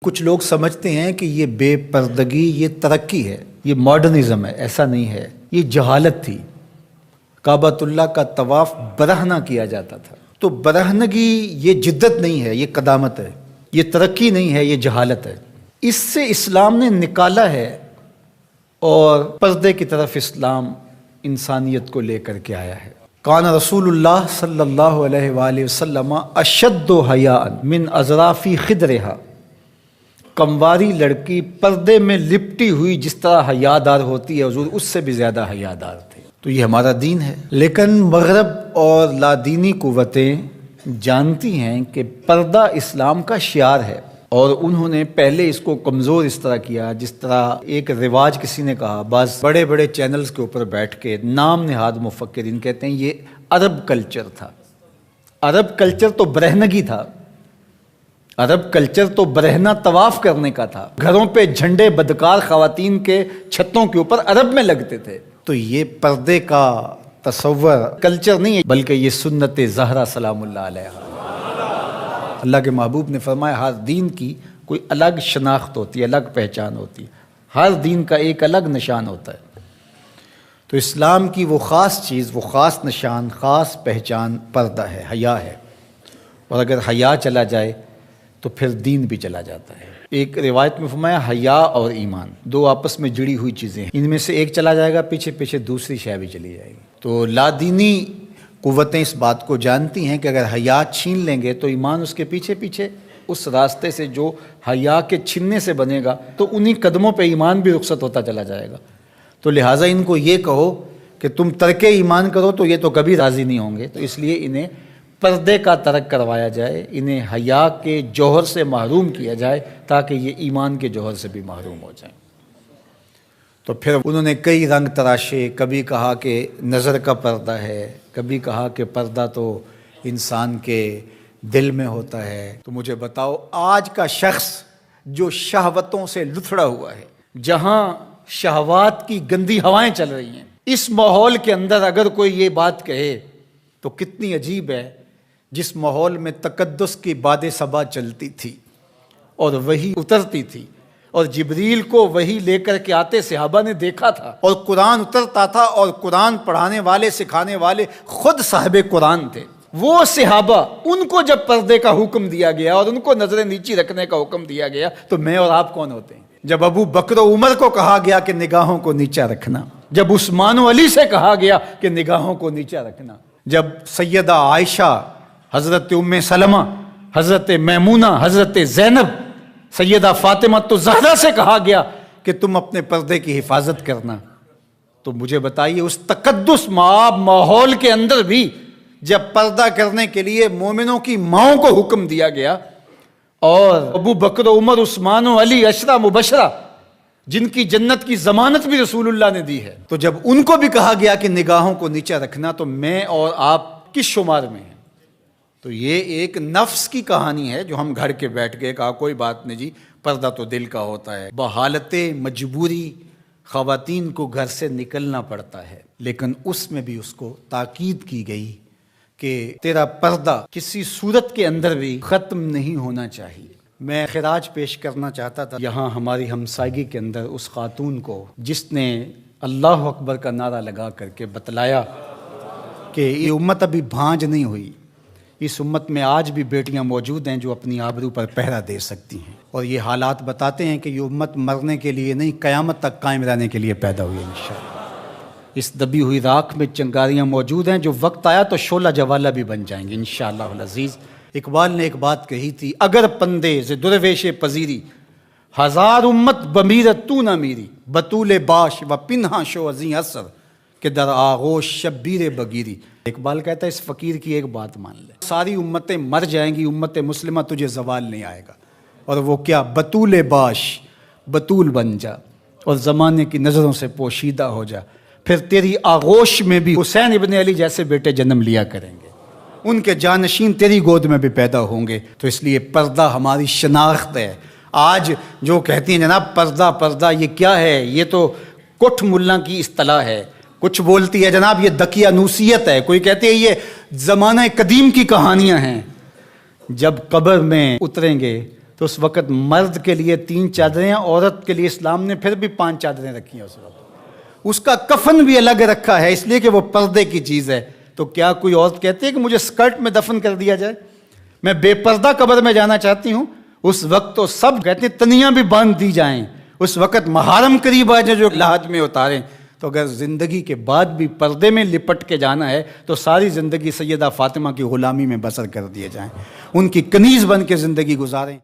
کچھ لوگ سمجھتے ہیں کہ یہ بے پردگی یہ ترقی ہے، یہ ماڈرنزم ہے۔ ایسا نہیں ہے، یہ جہالت تھی۔ کعبۃ اللہ کا طواف برہنہ کیا جاتا تھا، تو برہنگی یہ جدت نہیں ہے، یہ قدامت ہے، یہ ترقی نہیں ہے، یہ جہالت ہے۔ اس سے اسلام نے نکالا ہے اور پردے کی طرف اسلام انسانیت کو لے کر کے آیا ہے۔ کان رسول اللہ صلی اللہ علیہ وآلہ وسلم اشد حیاء من اظراف خدرہا، کمواری لڑکی پردے میں لپٹی ہوئی جس طرح حیادار ہوتی ہے، حضور اس سے بھی زیادہ حیادار تھے۔ تو یہ ہمارا دین ہے، لیکن مغرب اور لادینی قوتیں جانتی ہیں کہ پردہ اسلام کا شعار ہے، اور انہوں نے پہلے اس کو کمزور اس طرح کیا جس طرح ایک رواج کسی نے کہا، بعض بڑے بڑے چینلز کے اوپر بیٹھ کے نام نہاد مفکرین کہتے ہیں یہ عرب کلچر تھا۔ عرب کلچر تو برہنگی تھا، عرب کلچر تو برہنہ طواف کرنے کا تھا، گھروں پہ جھنڈے بدکار خواتین کے چھتوں کے اوپر عرب میں لگتے تھے۔ تو یہ پردے کا تصور کلچر نہیں ہے، بلکہ یہ سنت زہرا سلام اللہ علیہا۔ اللہ کے محبوب نے فرمایا ہر دین کی کوئی الگ شناخت ہوتی ہے، الگ پہچان ہوتی ہے، ہر دین کا ایک الگ نشان ہوتا ہے۔ تو اسلام کی وہ خاص چیز، وہ خاص نشان، خاص پہچان پردہ ہے، حیا ہے، اور اگر حیا چلا جائے تو پھر دین بھی چلا جاتا ہے۔ ایک روایت میں فرمایا حیا اور ایمان دو آپس میں جڑی ہوئی چیزیں ہیں، ان میں سے ایک چلا جائے گا پیچھے پیچھے دوسری شے بھی چلی جائے گی۔ تو لادینی قوتیں اس بات کو جانتی ہیں کہ اگر حیا چھین لیں گے تو ایمان اس کے پیچھے پیچھے اس راستے سے جو حیا کے چھننے سے بنے گا، تو انہی قدموں پہ ایمان بھی رخصت ہوتا چلا جائے گا۔ تو لہٰذا ان کو یہ کہو کہ تم ترک ایمان کرو تو یہ تو کبھی راضی نہیں ہوں گے، تو اس لیے انہیں پردے کا ترک کروایا جائے، انہیں حیا کے جوہر سے محروم کیا جائے تاکہ یہ ایمان کے جوہر سے بھی محروم ہو جائیں۔ تو پھر انہوں نے کئی رنگ تراشے، کبھی کہا کہ نظر کا پردہ ہے، کبھی کہا کہ پردہ تو انسان کے دل میں ہوتا ہے۔ تو مجھے بتاؤ آج کا شخص جو شہوتوں سے لتھڑا ہوا ہے، جہاں شہوات کی گندی ہوائیں چل رہی ہیں، اس ماحول کے اندر اگر کوئی یہ بات کہے تو کتنی عجیب ہے، جس ماحول میں تقدس کی باد صبا چلتی تھی اور وحی اترتی تھی، اور جبریل کو وحی لے کر کے آتے صحابہ نے دیکھا تھا، اور قرآن اترتا تھا، اور قرآن پڑھانے والے سکھانے والے خود صاحب قرآن تھے۔ وہ صحابہ، ان کو جب پردے کا حکم دیا گیا اور ان کو نظریں نیچی رکھنے کا حکم دیا گیا، تو میں اور آپ کون ہوتے ہیں؟ جب ابو بکر و عمر کو کہا گیا کہ نگاہوں کو نیچا رکھنا، جب عثمان و علی سے کہا گیا کہ نگاہوں کو نیچا رکھنا، جب سیدہ عائشہ، حضرت ام سلمہ، حضرت میمونہ، حضرت زینب، سیدہ فاطمہ تو زہرا سے کہا گیا کہ تم اپنے پردے کی حفاظت کرنا، تو مجھے بتائیے اس تقدس مآب ماحول کے اندر بھی جب پردہ کرنے کے لیے مومنوں کی ماؤں کو حکم دیا گیا، اور ابو بکر و عمر، عثمان و علی، عشرہ مبشرہ جن کی جنت کی ضمانت بھی رسول اللہ نے دی ہے، تو جب ان کو بھی کہا گیا کہ نگاہوں کو نیچا رکھنا، تو میں اور آپ کس شمار میں ہیں؟ تو یہ ایک نفس کی کہانی ہے جو ہم گھر کے بیٹھ کے کہا کوئی بات نہیں جی، پردہ تو دل کا ہوتا ہے۔ بحالت مجبوری خواتین کو گھر سے نکلنا پڑتا ہے، لیکن اس میں بھی اس کو تاکید کی گئی کہ تیرا پردہ کسی صورت کے اندر بھی ختم نہیں ہونا چاہیے۔ میں خراج پیش کرنا چاہتا تھا یہاں ہماری ہمسائیگی کے اندر اس خاتون کو جس نے اللہ اکبر کا نعرہ لگا کر کے بتلایا کہ یہ امت ابھی بھانج نہیں ہوئی، اس امت میں آج بھی بیٹیاں موجود ہیں جو اپنی آبرو پر پہرا دے سکتی ہیں، اور یہ حالات بتاتے ہیں کہ یہ امت مرنے کے لیے نہیں، قیامت تک قائم رہنے کے لیے پیدا ہوئی ہے انشاءاللہ۔ اس دبی ہوئی راکھ میں چنگاریاں موجود ہیں، جو وقت آیا تو شعلہ جوالہ بھی بن جائیں گے انشاءاللہ العزیز۔ اقبال نے ایک بات کہی تھی، اگر پندے ز درویش پذیری، ہزار امت بمیرت تو نہ میری، بطول باش و پنہا شو ازیں اثر کہ در آغوش شبیر بگیری۔ اقبال کہتا ہے اس فقیر کی ایک بات مان لے، ساری امتیں مر جائیں گی، امت مسلمہ تجھے زوال نہیں آئے گا، اور وہ کیا؟ بطول باش، بطول بن جا اور زمانے کی نظروں سے پوشیدہ ہو جا، پھر تیری آغوش میں بھی حسین ابن علی جیسے بیٹے جنم لیا کریں گے، ان کے جانشین تیری گود میں بھی پیدا ہوں گے۔ تو اس لیے پردہ ہماری شناخت ہے۔ آج جو کہتی ہیں جناب پردہ پردہ، یہ کیا ہے؟ یہ تو کٹھ ملا کی اصطلاح ہے، کچھ بولتی ہے جناب یہ دقیانوسیت ہے، کوئی کہتی ہے یہ زمانہ قدیم کی کہانیاں ہیں۔ جب قبر میں اتریں گے تو اس وقت مرد کے لیے 3 چادریں، عورت کے لیے اسلام نے پھر بھی 5 چادریں رکھی ہیں اس وقت. اس کا کفن بھی الگ رکھا ہے اس لیے کہ وہ پردے کی چیز ہے. تو کیا کوئی عورت کہتی ہے کہ مجھے اسکرٹ میں دفن کر دیا جائے، میں بے پردہ قبر میں جانا چاہتی ہوں؟ اس وقت تو سب کہتے ہیں تنیاں بھی باندھ دی جائیں، اس وقت محارم قریب آ جائیں جو لحد میں اتاریں. تو اگر زندگی کے بعد بھی پردے میں لپٹ کے جانا ہے تو ساری زندگی سیدہ فاطمہ کی غلامی میں بسر کر دیے جائیں، ان کی کنیز بن کے زندگی گزاریں.